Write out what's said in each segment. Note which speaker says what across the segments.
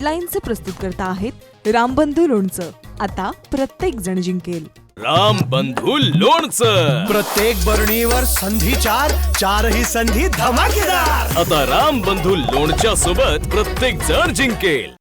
Speaker 1: लाईनचे प्रस्तुतकर्ता आहेत रामबंधू लोणचं. आता प्रत्येक जण जिंकेल.
Speaker 2: रामबंधू लोणचं.
Speaker 3: प्रत्येक बरणीवर संधी चार, चारही संधी धमाकेदार.
Speaker 2: आता रामबंधू लोणच्या सोबत प्रत्येक जण जिंकेल.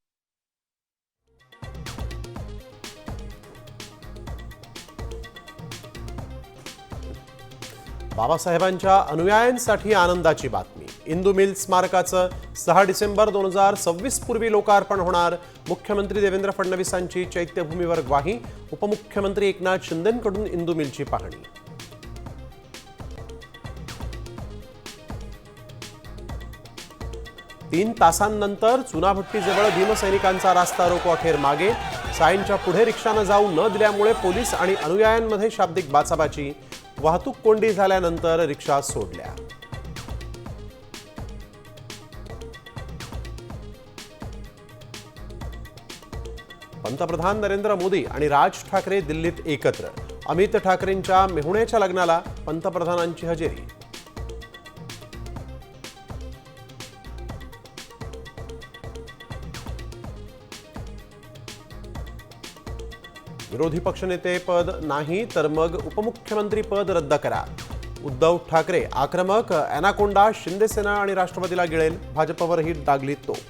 Speaker 4: बाबासाहेबांच्या अनुयायांसाठी आनंदाची बातमी. इंदू मिल स्मारकाचं 6 डिसेंबर 2026 पूर्वी लोकार्पण होणार. मुख्यमंत्री देवेंद्र फडणवीसांची चैत्यभूमीवर ग्वाही. उपमुख्यमंत्री एकनाथ शिंदेंकडून इंदू मिलची पाहणी. तीन तासांनंतर चुनाभट्टीजवळ भीमसैनिकांचा रास्ता रोको अखेर मागे. सायनच्या पुढे रिक्षानं जाऊ न दिल्यामुळे पोलीस आणि अनुयायांमध्ये शाब्दिक बाचाबाची. वाहतूक कोंडी झाल्यानंतर रिक्षा सोडल्या. पंतप्रधान नरेंद्र मोदी आणि राज ठाकरे दिल्लीत एकत्र. अमित ठाकरेंच्या मेहुण्याच्या लग्नाला पंतप्रधानांची हजेरी. विरोधी पक्षनेते पद नाही तर मग उपमुख्यमंत्री पद रद्द करा. उद्धव ठाकरे आक्रमक. अॅनाकोंडा शिंदेसेना आणि राष्ट्रवादीला गिळेल. भाजपवरही डागली तोफ.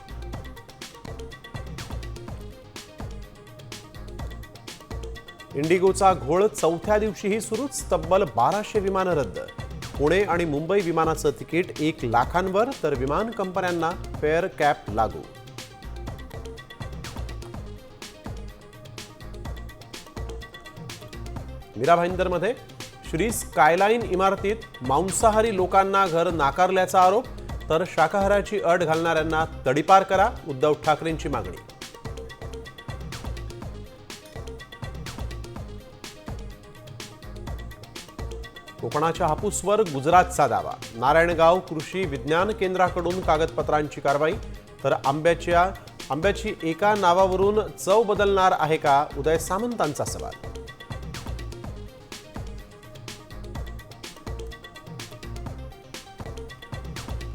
Speaker 4: इंडिगोचा घोळ चौथ्या दिवशीही सुरूच. तब्बल 1200 विमानं रद्द. पुणे आणि मुंबई विमानाचं तिकीट 1 लाखांवर तर विमान कंपन्यांना फेअर कॅप लागू. मीरा भाईंदरमध्ये श्री स्कायलाइन इमारतीत मांसाहारी लोकांना घर नाकारल्याचा आरोप. तर शाकाहाराची अट घालणाऱ्यांना तडीपार करा. उद्धव ठाकरेंची मागणी. कोकणाच्या हापूसवर गुजरातचा दावा. नारायणगाव कृषी विज्ञान केंद्राकडून कागदपत्रांची कारवाई. तर आंब्याची एका नावावरून चव बदलणार आहे का, उदय सामंतांचा सवाल.